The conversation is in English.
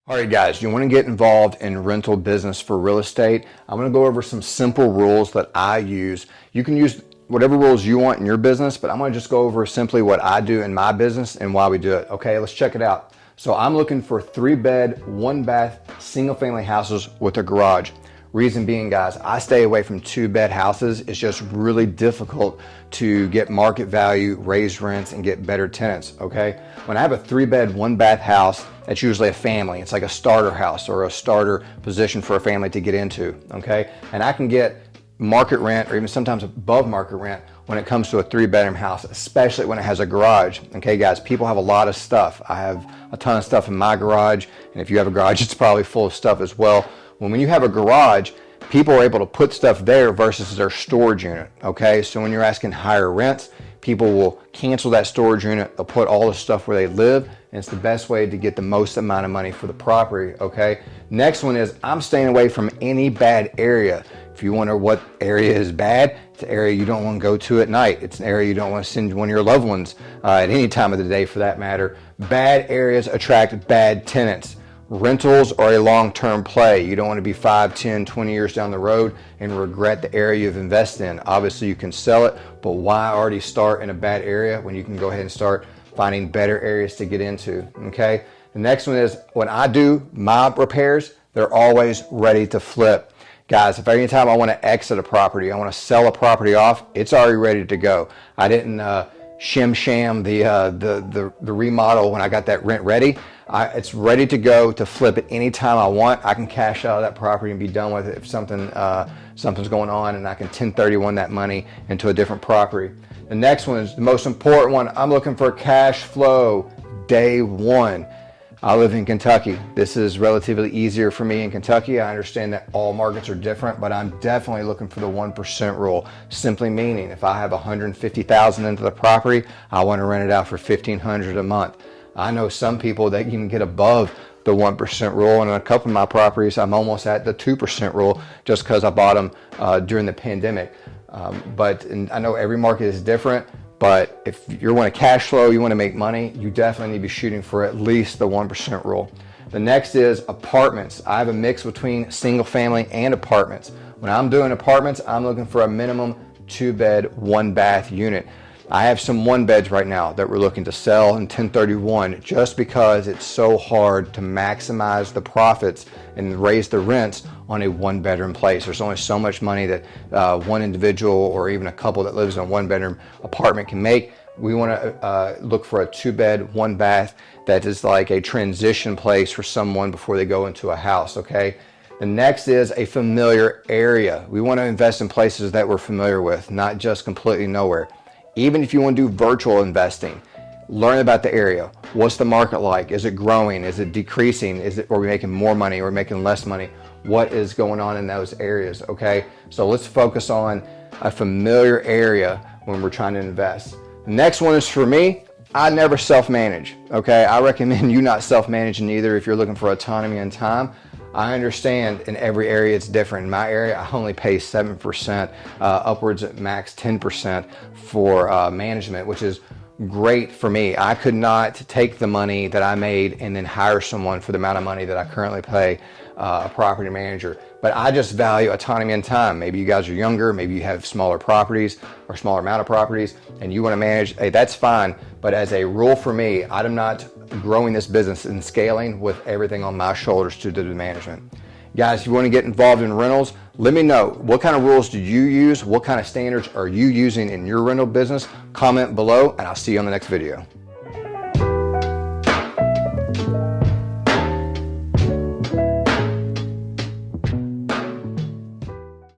All right, guys, you want to get involved in rental business for real estate? I'm going to go over some simple rules that I use. You can use whatever rules you want in your business, but I'm going to just go over simply what I do in my business and why we do it. Okay, let's check it out. So I'm looking for 3-bed, 1-bath, single-family houses with a garage. Reason being, guys, I stay away from 2-bed houses. It's just really difficult to get market value, raise rents, and get better tenants, okay? When I have a 3-bed, 1-bath house, that's usually a family. It's like a starter house or a starter position for a family to get into, okay? And I can get market rent or even sometimes above market rent when it comes to a 3-bedroom house, especially when it has a garage. Okay, guys, people have a lot of stuff. I have a ton of stuff in my garage, and if you have a garage, it's probably full of stuff as well. When you have a garage, people are able to put stuff there versus their storage unit, okay? So when you're asking higher rents, people will cancel that storage unit, they'll put all the stuff where they live, and it's the best way to get the most amount of money for the property, okay? Next one is I'm staying away from any bad area. If you wonder what area is bad, it's an area you don't want to go to at night. It's an area you don't want to send one of your loved ones at any time of the day for that matter. Bad areas attract bad tenants. Rentals are a long-term play. You don't want to be 5, 10, 20 years down the road and regret the area you've invested in. Obviously you can sell it, but why already start in a bad area when you can go ahead and start finding better areas to get into, okay? The next one is when I do my repairs, they're always ready to flip. Guys, if anytime I want to exit a property, I want to sell a property off, it's already ready to go. I didn't sham the remodel when I got that rent ready. It's ready to go to flip it anytime I want. I can cash out of that property and be done with it if something's going on, and I can 1031 that money into a different property. The next one is the most important one. I'm looking for cash flow day one. I live in Kentucky. This is relatively easier for me in Kentucky. I understand that all markets are different, but I'm definitely looking for the 1% rule. Simply meaning if I have $150,000 into the property, I want to rent it out for $1,500 a month. I know some people that can get above the 1% rule, and on a couple of my properties, I'm almost at the 2% rule just because I bought them during the pandemic. But I know every market is different. But if you want to cash flow, you want to make money, you definitely need to be shooting for at least the 1% rule. The next is apartments. I have a mix between single family and apartments. When I'm doing apartments, I'm looking for a minimum 2-bed, 1-bath unit. I have some 1-beds right now that we're looking to sell in 1031 just because it's so hard to maximize the profits and raise the rents on a 1-bedroom place. There's only so much money that one individual or even a couple that lives in a 1-bedroom apartment can make. We want to look for a 2-bed, 1-bath that is like a transition place for someone before they go into a house, okay? The next is a familiar area. We want to invest in places that we're familiar with, not just completely nowhere. Even if you want to do virtual investing, learn about the area. What's the market like? Is it growing? Is it decreasing? Are we making more money? Are we making less money? What is going on in those areas, okay? So let's focus on a familiar area when we're trying to invest. The next one is for me, I never self-manage, okay? I recommend you not self-managing either if you're looking for autonomy and time. I understand in every area it's different. In my area, I only pay 7%, upwards at max 10% for management, which is great for me. I could not take the money that I made and then hire someone for the amount of money that I currently pay a property manager. But I just value autonomy and time. Maybe you guys are younger, maybe you have smaller properties or smaller amount of properties and you want to manage, hey, that's fine. But as a rule for me, I'm not growing this business and scaling with everything on my shoulders to do the management. Guys, if you want to get involved in rentals, let me know what kind of rules do you use? What kind of standards are you using in your rental business? Comment below and I'll see you on the next video.